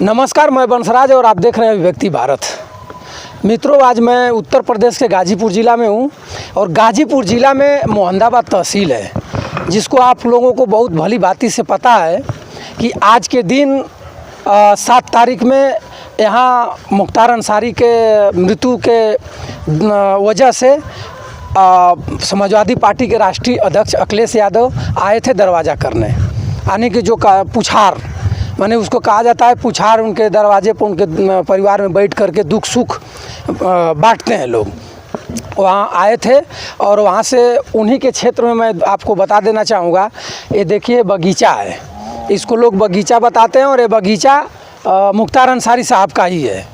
नमस्कार, मैं बंसराज और आप देख रहे हैं अभिव्यक्ति भारत। मित्रों, आज मैं उत्तर प्रदेश के गाजीपुर ज़िला में हूँ और गाजीपुर ज़िला में मोहम्मदाबाद तहसील है, जिसको आप लोगों को बहुत भली भांति से पता है कि आज के दिन 7 तारीख में यहाँ मुख्तार अंसारी के मृत्यु के वजह से समाजवादी पार्टी के राष्ट्रीय अध्यक्ष अखिलेश यादव आए थे दरवाज़ा करने। आने की जो पुछार माने उसको कहा जाता है, पुछार उनके दरवाजे पर उनके परिवार में बैठ करके दुख सुख बांटते हैं लोग। वहाँ आए थे और वहाँ से उन्हीं के क्षेत्र में मैं आपको बता देना चाहूँगा, ये देखिए बगीचा है, इसको लोग बगीचा बताते हैं और ये बगीचा मुख्तार अंसारी साहब का ही है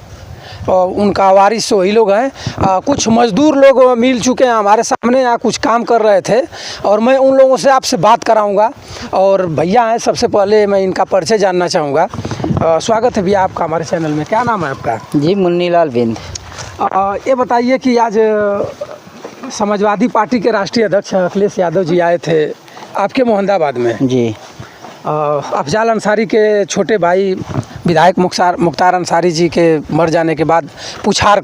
और उनका वारिस वही लोग हैं। कुछ मज़दूर लोग मिल चुके हैं हमारे सामने, यहाँ कुछ काम कर रहे थे और मैं उन लोगों से आपसे बात कराऊंगा। और भैया हैं, सबसे पहले मैं इनका परिचय जानना चाहूँगा। स्वागत है भैया आपका हमारे चैनल में। क्या नाम है आपका? जी, मुन्नीलाल बिंद। ये बताइए कि आज समाजवादी पार्टी के राष्ट्रीय अध्यक्ष अखिलेश यादव जी आए थे आपके मोहम्मदाबाद में। जी। अफजाल अंसारी के छोटे भाई विधायक मुख्तार अंसारी जी के मर जाने के बाद पुछार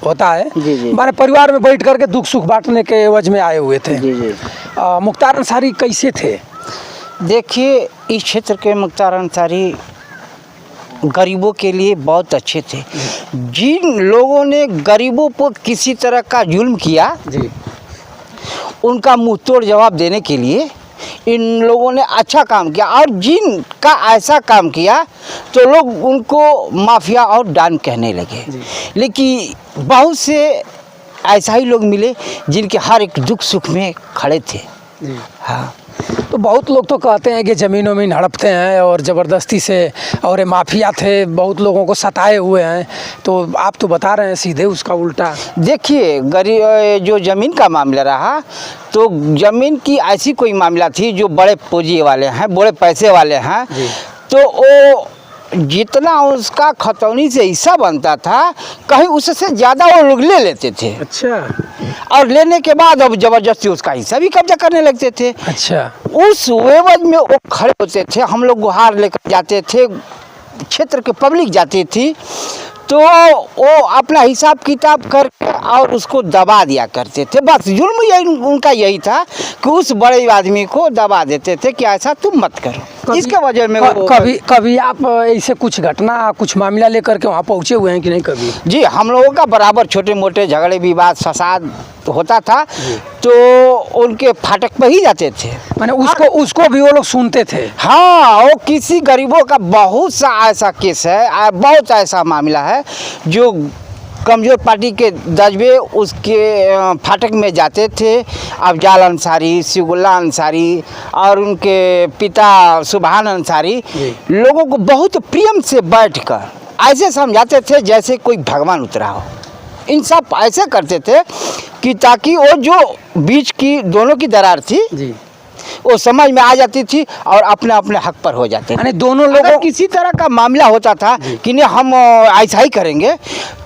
होता है, हमारे परिवार में बैठ करके दुख सुख बांटने के एवज में आए हुए थे। मुख्तार अंसारी कैसे थे? देखिए, इस क्षेत्र के मुख्तार अंसारी गरीबों के लिए बहुत अच्छे थे। जिन लोगों ने गरीबों पर किसी तरह का जुल्म किया जी, उनका मुंह तोड़ जवाब देने के लिए इन लोगों ने अच्छा काम किया, और जिन का ऐसा काम किया तो लोग उनको माफिया और डॉन कहने लगे। लेकिन बहुत से ऐसा ही लोग मिले जिनके हर एक दुख सुख में खड़े थे। हाँ, तो बहुत लोग तो कहते हैं कि ज़मीनों में हड़पते हैं और ज़बरदस्ती से, और ये माफिया थे, बहुत लोगों को सताए हुए हैं। तो आप तो बता रहे हैं सीधे उसका उल्टा। देखिए, जो ज़मीन का मामला रहा तो ज़मीन की ऐसी कोई मामला थी जो बड़े पूंजी वाले हैं, बड़े पैसे वाले हैं, तो वो जितना उसका खतौनी से हिस्सा बनता था कहीं उससे ज़्यादा वो लोग ले लेते थे। अच्छा। और लेने के बाद अब ज़बरदस्ती उसका हिस्सा भी कब्जा करने लगते थे। अच्छा। उस एवज में वो खड़े होते थे, हम लोग गुहार लेकर जाते थे, क्षेत्र के पब्लिक जाती थी, तो वो अपना हिसाब किताब करके और उसको दबा दिया करते थे। बस जुल्म यही उनका यही था कि उस बड़े आदमी को दबा देते थे कि ऐसा तुम मत करो। इसके वजह में कभी आप ऐसे कुछ घटना, कुछ मामला लेकर के वहाँ पहुँचे हुए हैं कि नहीं? कभी? जी, हम लोगों का बराबर छोटे मोटे झगड़े विवाद फसाद होता था, तो उनके फाटक पर ही जाते थे। माने उसको भी वो लोग सुनते थे? हाँ, वो किसी गरीबों का बहुत सा ऐसा केस है, बहुत ऐसा मामला है जो कमज़ोर पार्टी के जज्बे उसके फाटक में जाते थे। अफजाल अंसारी, सिगुल्ला अंसारी और उनके पिता सुभान अंसारी लोगों को बहुत प्रेम से बैठकर ऐसे समझाते थे जैसे कोई भगवान उतरा हो। इन सब ऐसे करते थे कि ताकि वो जो बीच की दोनों की दरार थी जी, वो समझ में आ जाती थी और अपने अपने हक पर हो जाते थे। दोनों लोगों किसी तरह का मामला होता था कि नहीं हम ऐसा ही करेंगे,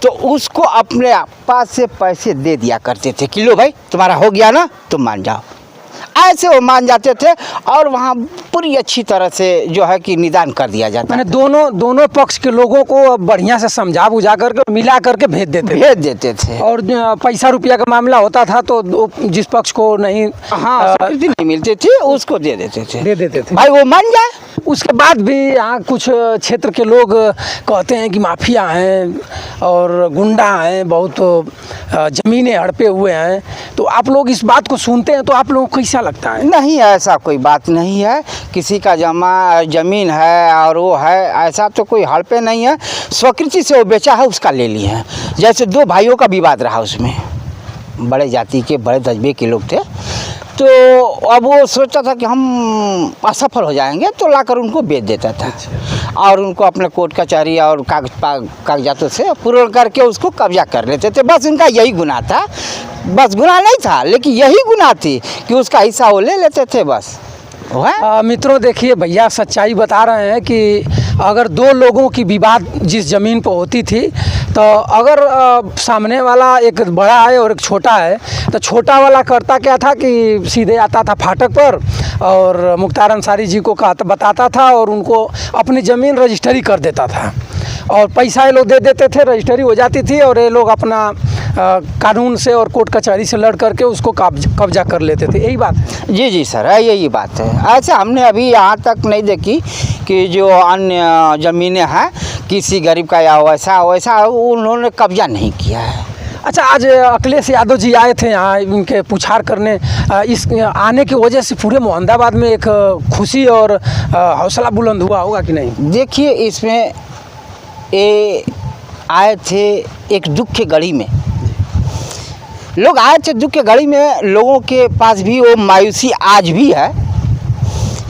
तो उसको अपने पास से पैसे दे दिया करते थे कि लो भाई तुम्हारा हो गया ना, तुम मान जाओ। ऐसे वो मान जाते थे और वहाँ पूरी अच्छी तरह से जो है कि निदान कर दिया जाता है। दोनों पक्ष के लोगों को बढ़िया से समझा बुझा करके मिला करके भेज देते थे। और पैसा रुपया का मामला होता था तो जिस पक्ष को नहीं, हाँ, नहीं मिलती थी उसको दे देते थे भाई, वो मान जाए। उसके बाद भी यहाँ कुछ क्षेत्र के लोग कहते हैं कि माफिया हैं और गुंडा हैं, बहुत ज़मीनें हड़पे हुए हैं। तो आप लोग इस बात को सुनते हैं तो आप लोगों को कैसा लगता है? नहीं, ऐसा कोई बात नहीं है। किसी का ज़मीन है और वो है, ऐसा तो कोई हड़पे नहीं है। स्वीकृति से वो बेचा है, उसका ले लिए हैं। जैसे 2 भाइयों का विवाद रहा, उसमें बड़े जाति के बड़े दर्जे के लोग थे, तो अब वो सोचता था कि हम असफल हो जाएंगे तो लाकर उनको बेच देता था। और उनको अपने कोर्ट कचहरी और कागजातों से पूर्ण करके उसको कब्जा कर लेते थे। बस उनका यही गुनाह था, बस गुनाह नहीं था लेकिन यही गुनाह थी कि उसका हिस्सा वो ले लेते थे बस। मित्रों, देखिए भैया सच्चाई बता रहे हैं कि अगर 2 लोगों की विवाद जिस ज़मीन पर होती थी, तो अगर सामने वाला एक बड़ा है और एक छोटा है, तो छोटा वाला करता क्या था कि सीधे आता था फाटक पर और मुख्तार अंसारी जी को बताता था और उनको अपनी ज़मीन रजिस्ट्री कर देता था। और पैसा ये लोग दे देते थे, रजिस्ट्री हो जाती थी और ये लोग अपना कानून से और कोर्ट कचहरी से लड़ करके उसको कब्जा कर लेते थे। यही बात है। जी जी सर, यही बात है। ऐसे हमने अभी यहाँ तक नहीं देखी कि जो अन्य ज़मीनें हैं किसी गरीब का या वैसा उन्होंने कब्जा नहीं किया है। अच्छा, आज अखिलेश यादव जी आए थे यहाँ इनके पुछार करने। इस आने की वजह से पूरे मोहम्मदाबाद में एक खुशी और हौसला बुलंद हुआ होगा कि नहीं? देखिए, इसमें ये आए थे एक दुख की घड़ी में, लोग आए थे दुख की घड़ी में। लोगों के पास भी वो मायूसी आज भी है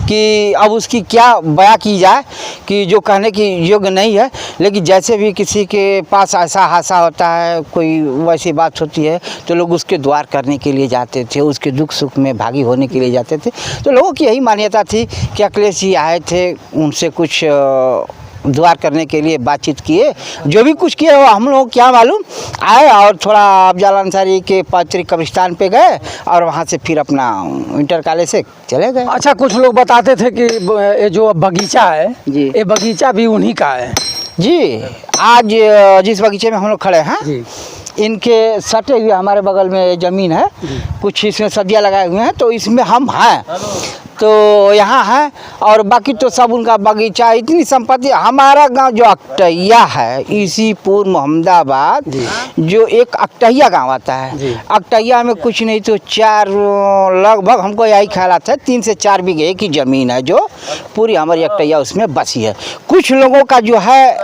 कि अब उसकी क्या बयां की जाए कि जो कहने की योग्य नहीं है। लेकिन जैसे भी किसी के पास ऐसा हादसा होता है, कोई वैसी बात होती है, तो लोग उसके द्वार करने के लिए जाते थे, उसके दुख सुख में भागी होने के लिए जाते थे। तो लोगों की यही मान्यता थी कि अखिलेश जी आए थे, उनसे कुछ द्वार करने के लिए बातचीत किए, जो भी कुछ किए वो हम लोग क्या मालूम, आए और थोड़ा अफजल अंसारी के पैतृक कब्रिस्तान पे गए और वहाँ से फिर अपना इंटर कॉलेज से चले गए। अच्छा, कुछ लोग बताते थे कि ये जो बगीचा है जी, ये बगीचा भी उन्हीं का है। जी, आज जिस बगीचे में हम लोग खड़े हैं जी, इनके सटे हुए हमारे बगल में ज़मीन है, कुछ इसमें सब्जियां लगाए हुए हैं, तो इसमें हम हैं, तो यहाँ है। और बाकी तो सब उनका बगीचा, इतनी संपत्ति। हमारा गांव जो अकटैया है, इसी पूर्व मोहम्मदाबाद जो एक अकटैया गांव आता है, अकटैया में कुछ नहीं तो लगभग हमको यही ख्याल आता है 3 से 4 बीघे की ज़मीन है जो पूरी हमारी अकटैया उसमें बसी है। कुछ लोगों का जो है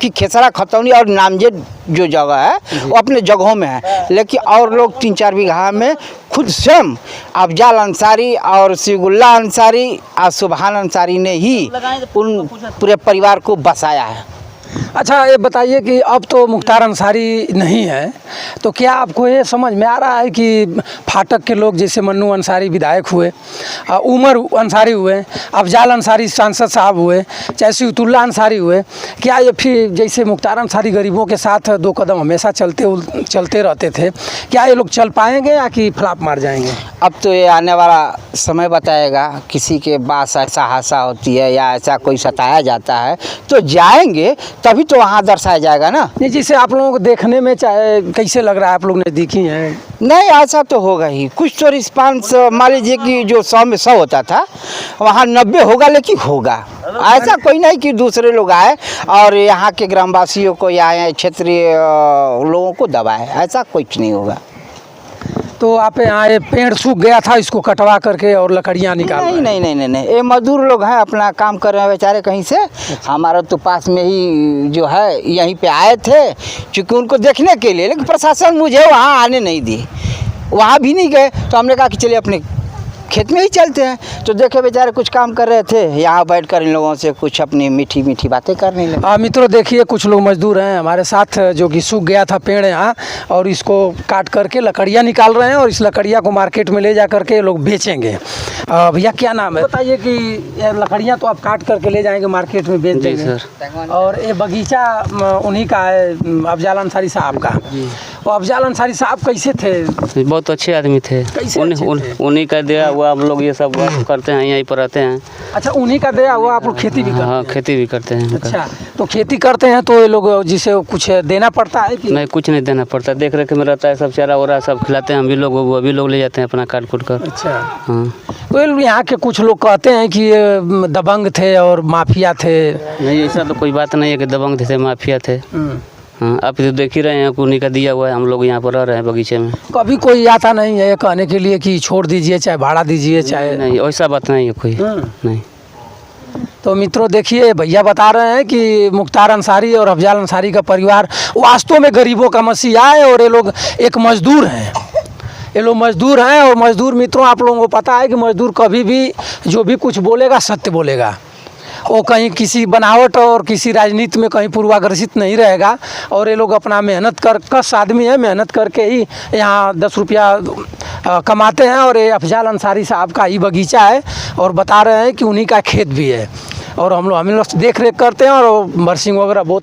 कि खेसरा खतौनी और नामजेद जो जगह है वो अपने जगहों में है, लेकिन और लोग 3-4 बीघा में खुद स्वयं अफजल अंसारी और सिगुल्ला अंसारी और सुबहान अंसारी ने ही उन पूरे परिवार को बसाया है। अच्छा, ये बताइए कि अब तो मुख्तार अंसारी नहीं है, तो क्या आपको ये समझ में आ रहा है कि फाटक के लोग जैसे मन्नू अंसारी विधायक हुए, उमर अंसारी हुए, अफजल अंसारी सांसद साहब हुए, चाहे सिउतुल्ला अंसारी हुए, क्या ये फिर जैसे मुख्तार अंसारी गरीबों के साथ 2 कदम हमेशा चलते रहते थे, क्या ये लोग चल पाएंगे या कि फ्लॉप मार जाएंगे? अब तो ये आने वाला समय बताएगा। किसी के पास ऐसा हादसा होती है या ऐसा कोई सताया जाता है तो जाएंगे, तभी तो वहाँ दर्शाया जाएगा ना। नहीं, जिसे आप लोगों को देखने में चाहे कैसे लग रहा है, आप लोग नज़दीकी हैं? नहीं, ऐसा तो होगा ही। कुछ तो रिस्पांस मान लीजिए कि जो 100 में 100 होता था वहाँ 90 होगा, लेकिन होगा। ऐसा कोई नहीं कि दूसरे लोग आए और यहाँ के ग्रामवासियों को या क्षेत्रीय लोगों को दबाए, ऐसा कुछ नहीं होगा। तो आप यहाँ ये पेड़ सूख गया था, इसको कटवा करके और लकड़ियाँ निकाल? नहीं, ये मजदूर लोग हैं, अपना काम कर रहे हैं बेचारे कहीं से। हमारा तो पास में ही जो है यहीं पे आए थे क्योंकि उनको देखने के लिए, लेकिन प्रशासन मुझे वहाँ आने नहीं दी, वहाँ भी नहीं गए। तो हमने कहा कि चलिए अपने खेत में ही चलते हैं। तो देखे बेचारे कुछ काम कर रहे थे, यहाँ बैठकर इन लोगों से कुछ अपनी मीठी मीठी बातें करने लगे। मित्रों, देखिए कुछ लोग मजदूर हैं हमारे साथ जो कि सूख गया था पेड़ यहाँ, और इसको काट करके लकड़ियाँ निकाल रहे हैं और इस लकड़ियाँ को मार्केट में ले जा करके लोग बेचेंगे। भैया क्या नाम है? बताइए कि ये लकड़ियाँ तो आप काट करके ले जाएंगे मार्केट में बेच देंगे सर, और ये बगीचा उन्हीं का है अफजल अंसारी साहब का। और अफजल अंसारी साहब कैसे थे? बहुत अच्छे आदमी थे, उन्हीं का दिया हुआ हम लोग ये सब करते हैं, यहीं पर रहते हैं। अच्छा, उन्हीं का दिया हुआ आप लोग खेती भी करते हैं? हाँ, खेती भी करते हैं। अच्छा, तो खेती करते हैं तो ये लोग जिसे कुछ देना पड़ता है कि नहीं? कुछ नहीं देना पड़ता, देख रेख में रहता है, सब चारा वरा सब खिलाते हैं हम भी लोग, वो भी लोग ले जाते हैं अपना काट कूट कर। अच्छा, हाँ। तो यहाँ के कुछ लोग कहते हैं कि ये दबंग थे और माफिया थे। नहीं, ऐसा तो कोई बात नहीं है कि दबंग थे माफिया थे। हाँ, आप तो देख ही रहे हैं, उन्हीं का दिया हुआ है, हम लोग यहाँ पर रह रहे हैं बगीचे में। कभी कोई आता नहीं है कहने के लिए कि छोड़ दीजिए, चाहे भाड़ा दीजिए, चाहे? नहीं, ऐसा बात नहीं है कोई। नहीं। तो मित्रों देखिए, भैया बता रहे हैं कि मुख्तार अंसारी और अफजल अंसारी का परिवार वास्तव में गरीबों का मसीहा है, और ये लोग एक मजदूर हैं। ये लोग मजदूर हैं, और मजदूर मित्रों आप लोगों को पता है कि मजदूर कभी भी जो भी कुछ बोलेगा सत्य बोलेगा। वो कहीं किसी बनावट और किसी राजनीति में कहीं पूर्वाग्रसित नहीं रहेगा। और ये लोग अपना मेहनत कर कस आदमी है, मेहनत करके ही यहाँ 10 रुपया कमाते हैं। और ये अफजल अंसारी साहब का ही बगीचा है, और बता रहे हैं कि उन्हीं का खेत भी है, और हम लोग देख रेख करते हैं, और बरसिंग वगैरह बहुत